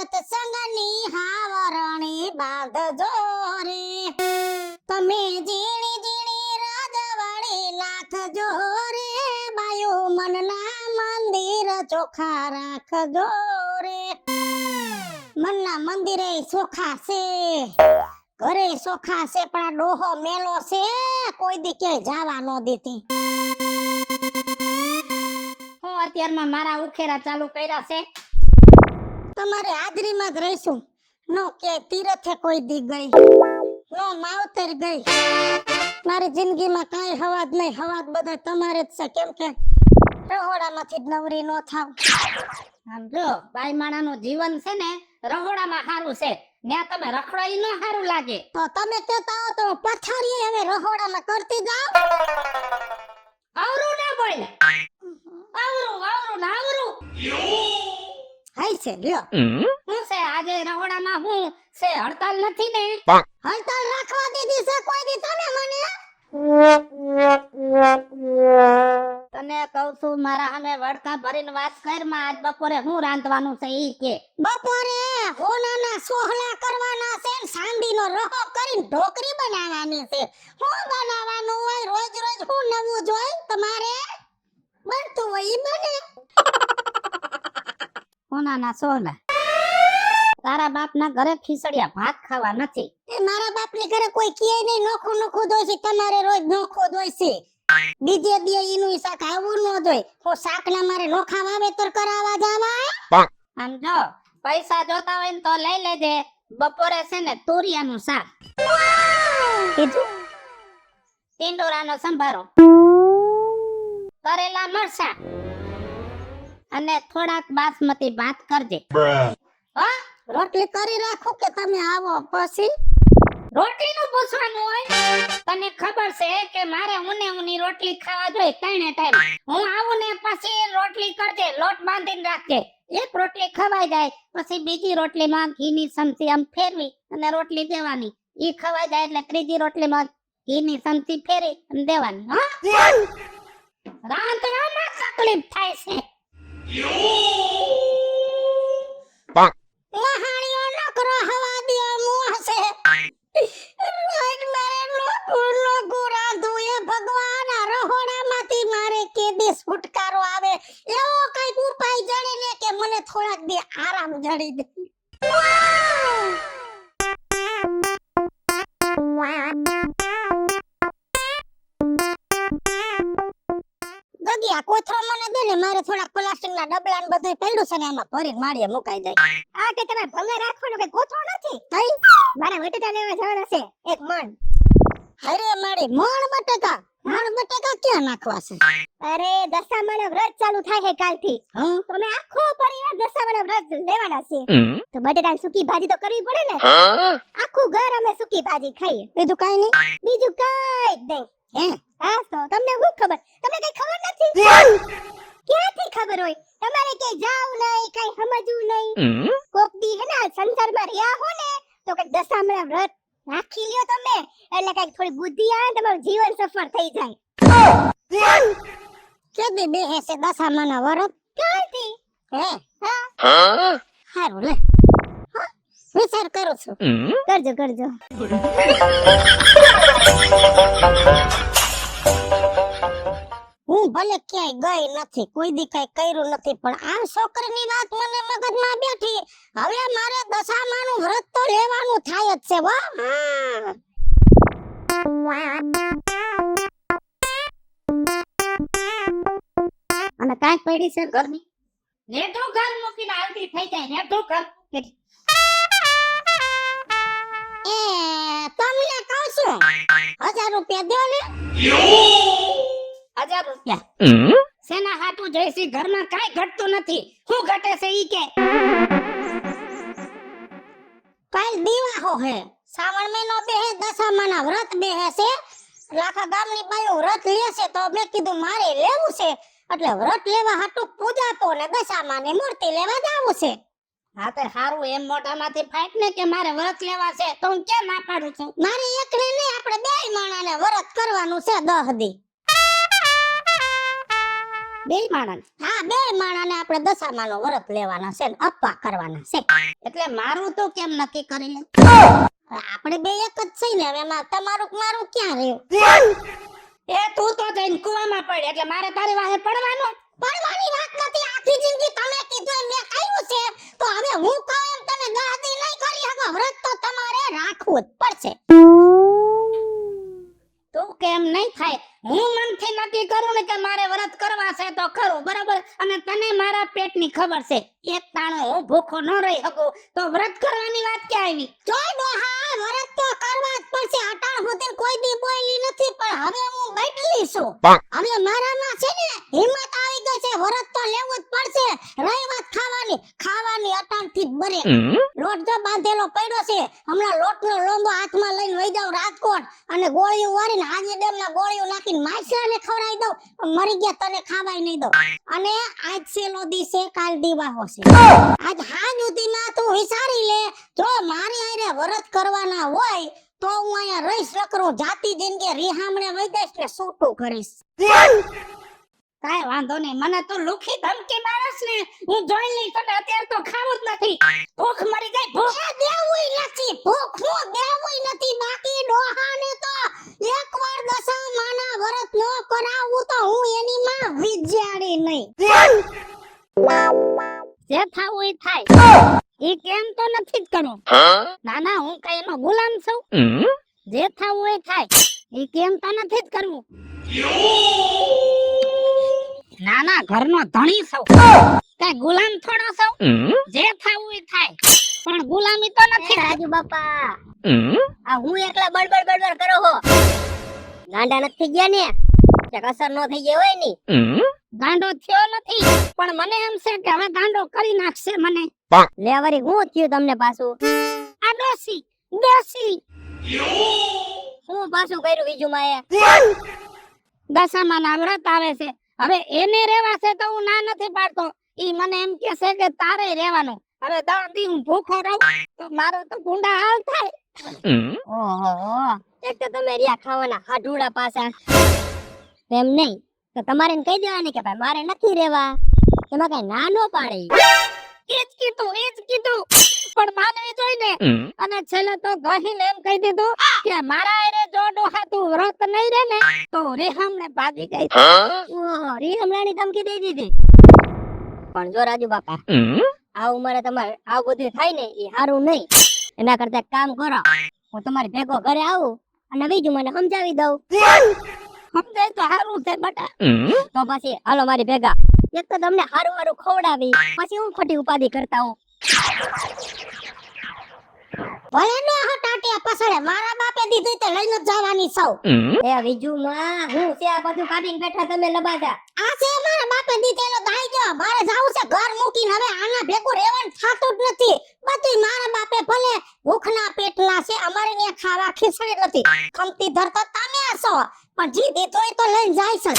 સત્સંગની હાવરણી બાંધજો રે તમે ઝીણી ઝીણી રાજવાડી લાખજો રે બાયો મનના મંદિર ચોખા રાખજો રે મનના મંદિરે ચોખા છે ઘરે ચોખા છે પણ આ ડોહો મેલો છે કોઈ દી ક્યાંય જાવા ન દેતી હું અત્યારમાં મારા ઉખેરા ચાલુ કર્યા છે. તમારે હાજરીમાં જ રહીશું નો કે તીરથે કોઈ દી ગઈ નો માવતર ગઈ મારી જિંદગીમાં કાંઈ હવાદ નહીં હવાદ બધા તમારે જ છે કેમ કે રહોડામાંથી જ નવરી નો થાવ આમ જો બાઈ માણાનું જીવન છે ને રહોડામાં સારું છે ત્યાં તમે રખડો ઈ ન સારું લાગે. તો તમે કહેતા હો તો પથારી હવે રહોડામાં કરતી જાવ આવરું ના બોલ આવરું આવરું ના આવરું હાય છે લ્યો હું છે આજે રહોડામાં હું છે હડતાલ નથી ને હડતાલ રાખવા દીધી છે કોઈ દી તમે મને તને કહું છું મારા સામે વડકા ભરીને વાત કર માં આજ બપોરે હું રાંધવાનું છે ઈ કે. બપોરે હોનાના સોહલા કરવાના છે ને સાંડીનો રહો કરીને ઢોકરી બનાવવાની છે હું બનાવવાનું હોય રોજ રોજ હું નવું જોઈ તમારે બનતું હોય ઈ બને કોનાના સોલા તારા બાપના ઘરે ખીચડિયા ભાત ખાવા નથી. એ મારા બાપની ઘરે કોઈ કહે નહીં નોખું નોખું દોય છે તમારે રોજ નોખું દોય છે બીજે દી ઈનું શાક આવું ન દોય હું શાકના મારે નોખા વાવેતર કરાવવા જાવા આમ જો પૈસા જોતા હોય ને તો લઈ લેજે બપોરે છે ને તુરિયાનું શાક કીધું ટીંડોરાનો સંભારો કરેલા મરચા અને થોડાક બાસમતી ભાત કરજે. હા રોટલી કરી રાખો કે તમે આવો પછી રોટલીનું પૂછવાનું હોય તને ખબર છે કે મારે ઊની રોટલી ખાવા જોઈએ ત્રણે ટાઈમ હું આવું ને પછી રોટલી કરજે લોટ બાંધીને રાખજે એક રોટલી ખવાઈ જાય પછી બીજી રોટલીમાં ઘીની ચમચી આમ ફેરવી અને રોટલી દેવાની ઈ ખવાઈ જાય એટલે ત્રીજી રોટલીમાં ઘીની ચમચી ફેરી અને દેવાની. હા રાંધવામાં તકલીફ થાય છે. મહાણીઓ નકરો હવા દિયો મોહ છે રોજ મારે નોકુ રાંધું એ ભગવાન આ રહોડામાંથી મારે કે દેશ ફુટકારો આવે એવો કઈક ઉપાય જડે ને કે મને થોડાક દી આરામ જડી દે. દગિયા કોથરો મને દે ને મારે થોડા પ્લાસ્ટિકના ડબલા ને બધું પડ્યું છે ને એમાં ભરીને માળીએ મુકાઈ જાય. આ કે તમે ભલે રાખવાનો કે ગોથો નથી તઈ મારા બટેટા લેવા જવાના છે એક મણ. અરે મારી મણ બટેકા ક્યાં નાખવા છે? અરે દશામાના વ્રત ચાલુ થાય છે કાલથી હા તો અમે આખો પરિવાર દશામાના વ્રત લેવાના છે તો બટેટાની સૂકી ભાજી તો કરવી પડે ને આખું ઘર અમે સૂકી ભાજી ખાઈએ બીજું કાઈ નહીં બીજું કઈ જ નહીં. હે હા તો તમને શું ખબર તમને કઈ ખબર નથી ક્યાંથી ખબર હોય તમારે કઈ જાવ નહીં કઈ સમજવું નહીં કોક દી હે ને સંસારમાં રહ્યા હો ને તો કઈ દશામાના વ્રત રાખી લ્યો તમે એટલે કઈ થોડી બુદ્ધિ આવે તમારું જીવન સફળ થઈ જાય. કેદી બે હે છે દશામાના વરત ક્યાંથી હે હા હારું લે હા, વિચાર કરું છું કરજો કરજો. હું ભલે ક્યાંય ગઈ નથી કોઈ દી કઈ કર્યું નથી પણ આ છોકરીની વાત મને મગજમાં બેઠી હવે મારે દશામાનું વ્રત તો લેવાનું થાય જ છે હો. અને કાંઈ પડી છે ઘરની નેઠું ઘર મૂકીને આલતી થઈ જાય નેઠું ઘર મૂકીને. એ તમને કહું છું 1000 રૂપિયા દો ને 1000 રૂપિયા સેના હાટું જઈસી ઘરમાં કાંઈ ઘટતું નથી શું ઘટે છે ઈ કે કાલ દીવાહો હે શ્રાવણ મહિનો બેહે દશામાના વ્રત બેહે છે લાખા ગામની બાયો વ્રત લેશે તો મેં કીધું મારે લેવું છે એટલે વ્રત લેવા હાટું પૂજાતો ને દશામાની મૂર્તિ લેવા જાવું છે. હા તો સારું એમ મોઢામાંથી ફાઈટ ને કે મારે વ્રત લેવા છે તો હું કેમ ના પાડું છું. મારે એકને નહીં આપણે બેય માણાને વ્રત કરવાનું છે 10 દી. બે માણસ. હા, બે માણાને આપણે દશામાનો વ્રત લેવાના છે ને અપ્પા કરવાના છે. એટલે મારું તો કેમ નક્કી કરી લે? આપણે બે એક જ છે ને, હવે એમાં તમારું કે મારું ક્યાં રહ્યું? એ તું તો જઈને કુવામાં પડ એટલે મારે તારી વાહે પડવાનું. પડવાની વાત નથી, આખી જિંદગી તમે કીધું એમ મેં કર્યું છે, તો હવે હું કહું એમ તમે ગાદી નહીં કરી શકો. વ્રત તો તમારે રાખવું જ પડશે. તું કેમ નહીં થાય? હું મનથી નક્કી કરું ને કે મારે વ્રત કરવા છે તો કરું, બરાબર? અને તને મારા પેટની ખબર છે, એક તાણો હું ભૂખો ન રહી શકું, તો વ્રત કરવાની વાત ક્યાં આવી? જો ડોહા, વ્રત તો કરવા જ પડશે. અટાણ સુધી કોઈ દી બોલી નથી, પણ હવે હું બદલી છું. હવે મારામાં છે ને હિંમત આવી ગઈ છે, વ્રત તો લેવું જ પડશે. રહી વાત ખાવાની અટાણથી જ બરે. લોટ જો બાંધેલો પડ્યો છે, હમણાં લોટનો લોંબો હાથમાં લઈને વઈ જાઉં રાજકોટ, અને ગોળીઓ વાળીને હાજી ડેમના ગોળીઓ નાખીને માછલાને ખવડાવી દઉં, પણ મરી ગયા તને ખાવાય નહીં દઉં. અને આજ છેલ્લો દી છે, કાલ દીવાહો છે. આજ હાંજ સુધીમાં તું વિચારી લે, જો મારી હારે વ્રત કરવાના હોય તો હું અહીંયા રહીશ ન કરું, જાતી જિંદગી રીહામણે વઈ જઈશ ને છૂટું કરીશ. કાંઈ વાંધો નહીં, મને તો લુખી ધમકી મારસ ને હું જોઈ લઈશ. તને અત્યારે તો ખાવું જ નથી, ભૂખ મરી ગઈ, ભૂખ. એ દેવુંય નથી, ભૂખ હું દેવુંય નથી. બાકી ડોહાને તો એકવાર દશામાના વ્રત ન કરાવું તો હું એની માં વિચારી નહીં. જે થાવું એ થાય, ઈ કેમ તો નથી જ કરું. ના ના, હું કઈ એનો ગુલામ છું? જે થાવું એ થાય, ઈ કેમ તો નથી જ કરવું. ના ના, ઘરનો ધણી છું, કઈ ગુલામ થોડો છું. જે થાવું એ થાય, પણ ગુલામી તો નથી. રાજુ બાપા, આ હું એકલા બડબડ કરો હો, ગાંડા નથી ગયા ને? અસર નો થઈ ગઈ હોય ની. ગાંડો થયો નથી, પણ મને એમ છે કે હવે ગાંડો કરી નાખશે મને. લે વરી હું થયું તમને પાછું? આ ડોસી હું પાછું કર્યું બીજું માએ? દશામાના વ્રત આવે છે, હવે એને રેવા છે તો હું ના નથી પાડતો. ઈ મને એમ કહે છે કે તારે રહેવાનું. હવે 10 દી હું ભૂખો રહું તો મારો તો ગુંડા હાલ થાય. ઓહો, એક તો તમે રિયા ખાવાના હાડુડા પાછા. એમ નહીં તો તમારે એને કહી દેવાની કે ભાઈ મારે નથી રહેવા, એમાં કઈ ના નો પાડે. એ જ કીધું પણ માનવી જોઈને. અને છેલ્લે તો ગહીને એમ કહી દીધું કે મારા હારે જો ડોહા તું વ્રત નહીં રે ને તો રેહામને ભાગી ગઈ. ઓહો, રીહમણાની ધમકી દઈ દીધી. પણ જો રાજુ બાપા, આ ઉંમરે તમારે આવું બધું થાય ને એ સારું નહીં. એના કરતા એક કામ કરો, હું તમારી ભેગો ઘરે આવું અને બીજું મને સમજાવી દઉં. સમજાય તો સારું છે બટા. તો પછી હાલો મારી ભેગા, એક તો તમને હારું ખવડાવી, પછી હું ખોટી ઉપાધિ કરતા હું. ભલે નો હટાટિયા પસળે, મારા બાપે દીધી તે લઈને જ જવાની સૌ. એ વિજુ માં હું છે આ બધું કાઢીને બેઠા તમે લબાદા? આ છે મારા બાપે દીધેલો દાઈ ગયો. મારે જાવું છે ઘર મૂકીને, હવે આના ભેગું રહેવાનું થાતું જ નથી. બધું મારા બાપે ભલે ભૂખના પેટલા છે, અમારે ને ખાવા ખીચડી નથી. ખમતી ધરતો તમે છો, પણ જી દીધો એ તો લઈને જાય છે.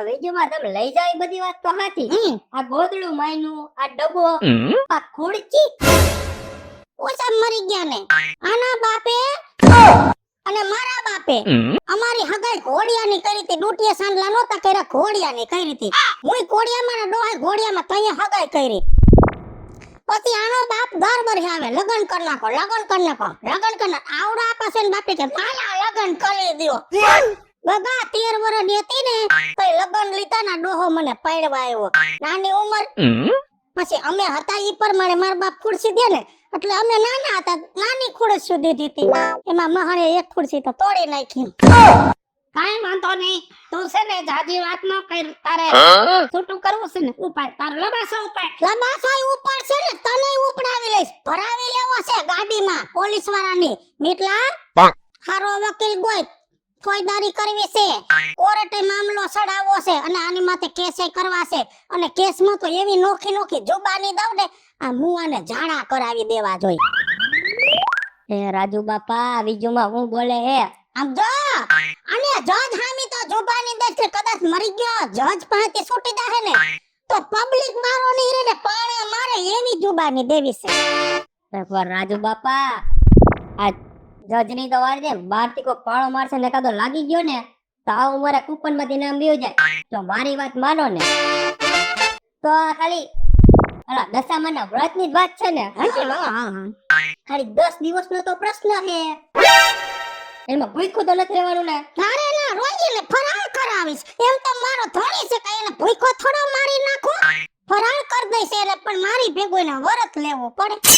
વિજુ માં તમે લઈ જાવ એ બધી વાત તો સાચી. આ ગોદડું માયનું, આ ડબ્બો, આ ખોડકી ઓછા મરી ગયા ને. આના બાપે અને મારા બાપે અમારી હગાઈ ઘોડિયાની કરી હતી. ડૂટીએ સાંડલા નહોતા કર્યા, ઘોડિયાની કરી હતી. હું ઘોડિયામાં ને ડોહા ઘોડિયામાં તઈએ હગાઈ કરી. પછી આનો બાપ દર વર્ષે આવે, લગન કરી નાખો. આવડા પાસે બાપે કે મારા લગન કરી દ્યો. બગા 13 વર્ષની હતી ને તો લગન લીધા ના ડોહો મને પાડવા આવ્યો. નાની ઉંમર. પછી અમે હતા ઈ પ્રમાણે મારા બાપ ખુરશી દે ને, એટલે અમે નાના હતા, નાની ખુરશી દીધી હતી. એમાં મહાણે એક ખુરશી તો તોડી નાખી. કાઈ વાંધો નહીં, તું છે ને જાજી વાત ન કર. તારે છૂટું કરવું છે ને ઉપાય, તાર લબાસો ઉપાય. લબાસાઈ ઉપર છે ને તને ઉપડાવી લઈશ. ભરાવી લેવો છે ગાડીમાં પોલીસ વાળાની. મીટલા હારો વકીલ ગોઈ ફોજદારી કરવી છે, કોર્ટે મામલો ચડાવવો છે, અને આની માથે કેસે કરવા છે. અને કેસમાં તો એવી નોખી જુબાની દઉં ને, આ મુવાને ઝાડા કરાવી દેવા જોઈ. એ રાજુ બાપા, બીજુમાં હું બોલે હે આમ જો. અને જજ હામી તો જુબાની દે છે, કદાચ મરી ગયો જજ પાસેથી છૂટી જાહે ને તો પબ્લિક મારો નહીં રે ને પાણા મારે, એવી જુબાની દેવી છે. એકવાર રાજુ બાપા, આ જજની તો વાર છે, બારથી કોઈ પાળો મારશે ને કાદો લાગી ગયો ને તો આ ઉંમરે કૂપન માંથી નામ લ્યો જાય તો મારી વાત માનો ને તો આ ખાલી અલા દશામાના વ્રત ની જ વાત છે ને ખાલી 10 દિવસનો તો પ્રશ્ન છે એમાં ભૂખ્યું તો નથી રહેવાનું ને તારે ના રોજીને ફરાળ કરાવીશ એમ તો મારો ધણી છે કે એને ભૂખો થોડો મારી નાખો ફરાળ કરી દઈશ એટલે પણ મારી ભેગો એને વરત લેવો પડે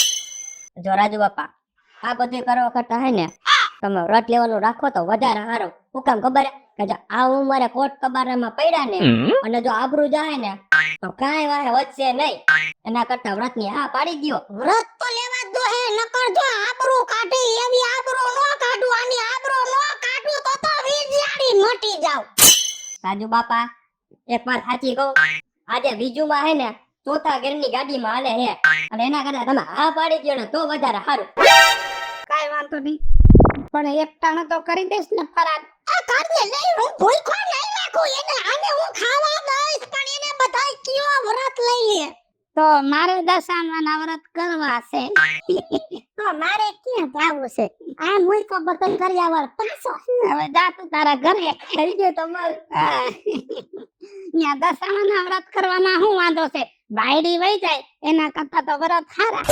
જો રાજુ બાપા આ બધું કરવા કરતા હે ને તમે વ્રત લેવાનું રાખો તો વધારે સારું હું કામ ખબર હે કે જો આ ઉંમરે કોટ કબારામાં પડ્યા ને અને જો આબરૂ જાય ને તો કાંઈ વાહે વધશે નહીં એના કરતા વ્રત ની હા પાડી દ્યો વ્રત તો લેવા જ દો હે નકર જો આબરૂ કાઢી એવી આબરૂ નો કાઢું આની આબરૂ નો કાઢું તો વીજળી મટી જાવ રાજુ બાપા એક વાર સાચી કહું આજે બીજુમાં હે ને ચોથા ઘરની ગાડીમાં હાલે હે અને એના કરતા તમે હા પાડી દ્યો ને તો વધારે સારું કાઈ વાંધો નહીં પણ એક ટાણો તો કરી દઈશ ને ફરાર આ કાઢે નહીં હું ભૂખો નહીં રાખું એને આને હું ખાવા દઈશ પણ એને બધાય કયો વ્રત લઈ લે તો મારે દશામાના વ્રત કરવા છે તો મારે ક્યાં જાવું છે આ મુઈ તો બતન કર્યા વર પૈસો હવે જા તું તારા ઘરે થઈ ગયો તમારે ત્યાં દશામાના વ્રત કરવામાં શું વાંધો છે બાયડી વહી જાય એના કરતા તો વ્રત સારા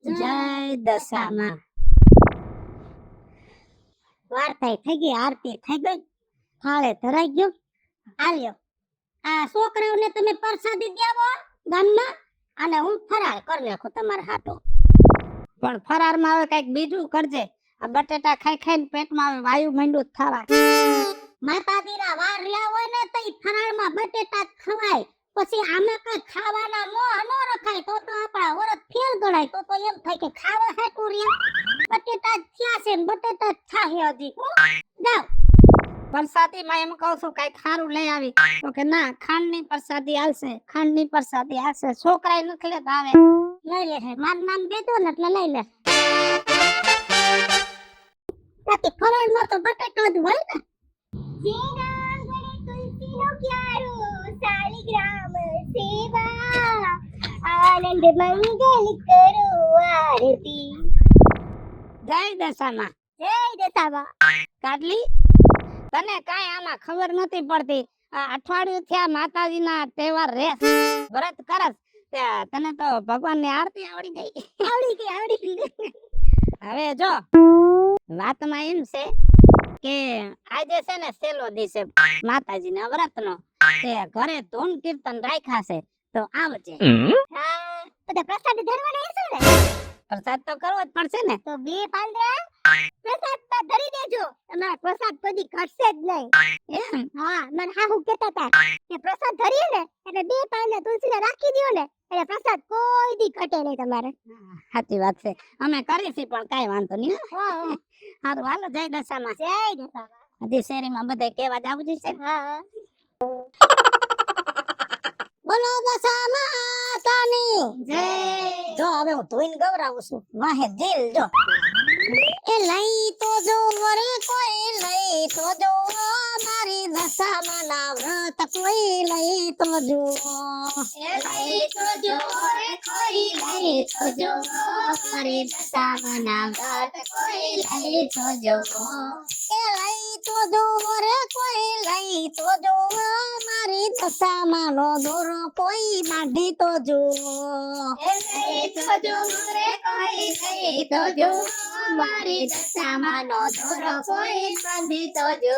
જય દશામાં વાર્તા થઈ ગઈ આરતી થઈ ગઈ થાળે ધરાઈ ગયો આલ્યો આ છોકરાઓને તમે પ્રસાદી દેવો ગામમાં અને હું ફરાળ કરી નાખું તમારા હાથો પણ ફરારમાં હવે કઈક બીજું કરજે આ બટેટા ખાઈ ખાઈને પેટમાં હવે વાયુ માંડ્યું થવા માતાજીના વાર રહ્યા હોય ને તો ઈ ફરાળમાં બટેટા જ ખવાય પછી આમાં કઈ ખાવાના મોહ ન રખાય તો આપણા વરત ફેલ ગણાય તો એમ થાય કે ખાવા હાટું રહ્યા બટેટા જ થયા છે ને બટેટા જ થાય હજી જાવ પ્રસાદીમાં એમ કહું છું કઈક સારું લઈ આવી તો કે ના ખાંડની પ્રસાદી આવશે ખાંડની પ્રસાદી આવશે છોકરાએ નથી લેતા આવે લઈ લે છે મારું નામ દેજો ને એટલે લઈ લે બાકી ફરાળમાં તો બટેટો જ હોય ને આનંદ મંગલ કરો આરતી જય દશામાં જય દશામાં કાઢલી તને કાંઈ આમાં ખબર નથી પડતી આ અઠવાડિયું થયા માતાજીના તહેવાર રેસ વ્રત કરસ તને તો ભગવાનની આરતી આવડી ગઈ હવે જો વાતમાં એમ છે કે આજે છે ને છેલ્લો દિવસ છે માતાજીના વ્રતનો તે ઘરે ધૂન કીર્તન રાખ્યા છે તો આવજે હા બધા પ્રસાદ ધરવાના હશે ને પ્રસાદ તો કરવો જ પડશે ને તો બે પાંદડા પ્રસાદ તો ધરી દેજો તમારા પ્રસાદ કદી ઘટશે જ નહીં એમ હા મને હાહુ કહેતા હતા કે પ્રસાદ ધરીએ ને એટલે બે પાંદડા તુલસીને રાખી દ્યો ને એટલે પ્રસાદ કોઈ દી ઘટે નહીં તમારે સાચી વાત છે અમે કરીશી પણ કાંઈ વાંધો નહીં હા સારું હાલો જય દશામાં જય દશામાં હજી શેરીમાં બધે કેવા જ આવવું છે હા બોલો દશા માતાની જય જો હવે હું ધોઈને ગવરાવું છું વાહે દિલ જો એ લઈ તો જો વરે કોઈ લઈ તો જો મારી દશામાના વ્રત કોઈ લઈ તો જો લઈ તો જો રે કોઈ લઈ તો જો મારી દશામાના વ્રત કોઈ લઈ તો જો એ લઈ તો જો વરે કોઈ લઈ તો જો મારી દશામાનો દોરો કોઈ બાંધી તો જો લઈ તો જો રે કોઈ લઈ તો જો મારી દશામાનો દોરો કોઈ બાંધી તો જો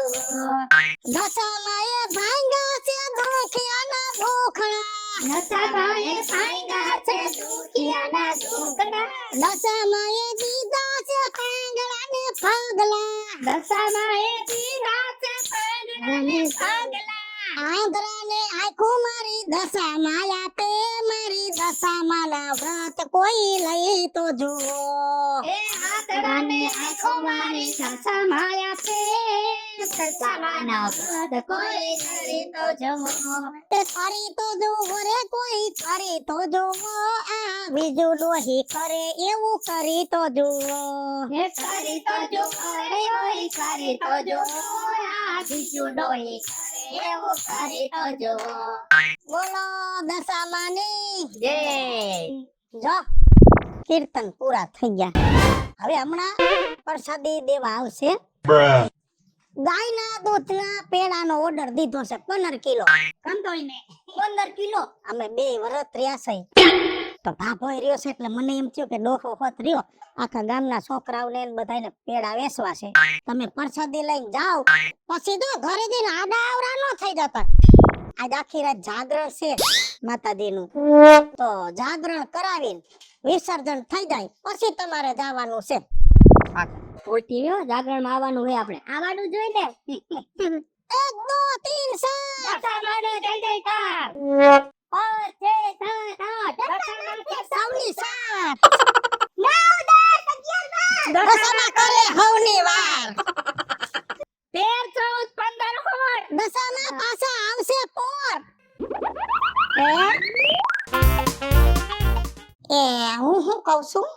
દશામાએ ભાંગા છે દુખિયાના ભૂખડા દશામાએ ભાંગા છે દુખિયાના દુખડા દશામાએ દીધા છે કાંગડા ને પગલા દશામાએ દીધા છે પાંદડાને પગલા આંધળાને આંખો મારી દશામાં આપે મારી દશામાના વ્રત કોઈ લઈ તો જુઓ એ આંધળાને આંખો મારી દશામાં આપે દશામાના વ્રત કોઈ કરે તો જુઓ. તે કરી તો જુઓ રે કોઈ કરી તો જુઓ આ બીજું ડોહી કરે એવું કરી તો જુઓ હે કરી તો જુઓ રે ઓય કરી તો જુઓ આ બીજું ડોહી કરે એવું કરી તો જુઓ. બોલો દશામાની જય. જો કીર્તન પૂરા થઈ ગયા. હવે હમણાં પ્રસાદી દેવા આવશે. ગાયના દૂધના પેડાનો ઓર્ડર દીધો છે 15 કિલો. કંદોય ને 15 કિલો અમે 2 વરસ રહ્યા છે તો ભાભોય રહ્યો છે એટલે મને એમ થયું કે ડોહો હોત રહ્યો આખા ગામના છોકરાઓને ને બધાને પેડા વેચવા છે. તમે પ્રસાદી લઈને જાઓ પછી તો ઘરે જઈને આડા આવરા ન થઈ જતા. આજ આખી રાત જાગરણ છે માતાજીનું તો જાગરણ કરાવીને વિસર્જન થઈ જાય પછી તમારે જવાનું છે. ખોટી હો, જાગરણમાં આવવાનું હોય આપણે. આવવાનું જોઈએ ને. 1 2 3 દશામાનો જય જયકાર. 5 6 7 8 સૌની સાથ 9 10 11 દશામાં કરે હવની વાર 13 14 15 દશામાં પાછા આવશે પોર. હું શું કહું છું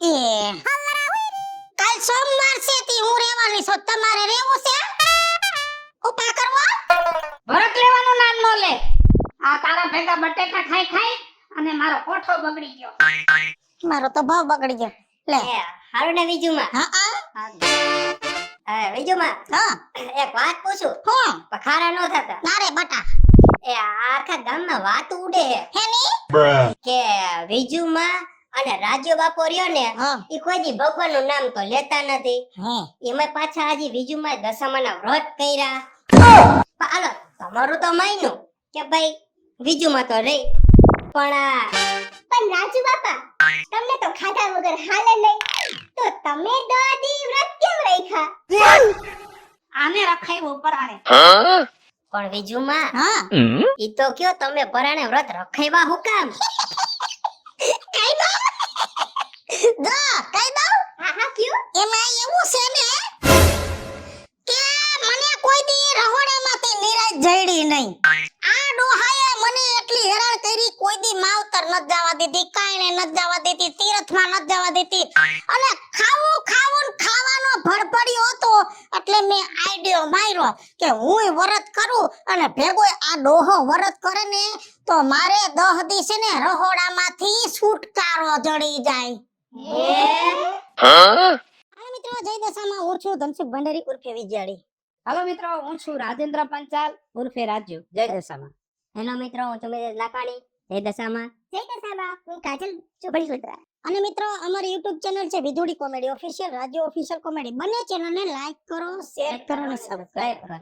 એ કાલ સોમવાર છે તી હું રહેવાની છું તમારે રહેવું છે ઉપા કરવો. ભરત લેવાનું નામ નો લે. આ તારા ભેગા બટેકા ખાઈ ખાઈ અને મારો કોઠો બગડી ગયો. મારો તો ભાવ બગડી ગયો લે. એ હારું ને બીજુમાં. હા બીજુમાં હા એક વાત પૂછું. હું પણ ખારા ન થતા. નારે બટા એ આખા ગામમાં વાત ઉડે હેની કે વિજુમાં અને રાજુ બાપો રહ્યો ને હા ઈ કોઈ દી ભગવાનનું નામ તો લેતા નથી. હે એમાં પાછા હજી વિજુમાં દશામાના વ્રત કર્યા. પણ હાલો તમારું તો માન્યું કે ભાઈ વિજુમાં તો રહી પણ રાજુ બાપા તમને તો ખાધા વગર હાલે નહીં તો તમે દાદી વ્રત કેમ રાખ્યા? આને રખાયું પરાણે. પણ વિજુમાં હા ઈ તો કયો તમે પરાણે વ્રત રખાવ્યા હું કામ? કઈ દઉં હા હા કયો? એમાં એવું છે ને કે મને કોઈ દી રહોડામાંથી નિરાશ જઈડી નહીં. આ ડોહાએ મને એટલી હેરાન કરી કોઈ દી માવતર ન જવા દીધી કાંઈને ન જવા દીધી તીર્થમાં ન જવા દીધી અને ખાવાનું ખાવાનો ભડભડિયો હતો એટલે મેં આઈડિયો માર્યો કે હું વ્રત કરું અને ભેગો આ ડોહો વ્રત કરે ને તો મારે 10 દી છે ને રહોડામાંથી છુટકારો જડી જાય. હાલો મિત્રો જય દશામાં હું છું ધનસુખ ભંડારી ઉર્ફે વિજયાડી. હાલો મિત્રો, હું છું રાજેન્દ્ર પંચાલ ઉર્ફે રાજુ. જય દશામાં. હેલો મિત્રો, હું છું મિતેશ લાખાણી. જય દશામાં. જય દશામાં હું કાજલ ચોપડી સુતરા. અને મિત્રો અમારી YouTube ચેનલ છે Vidhudi comedy official, Raju official comedy. બંને ચેનલને લાઈક કરો, શેર કરો અને સબસ્ક્રાઇબ કરો.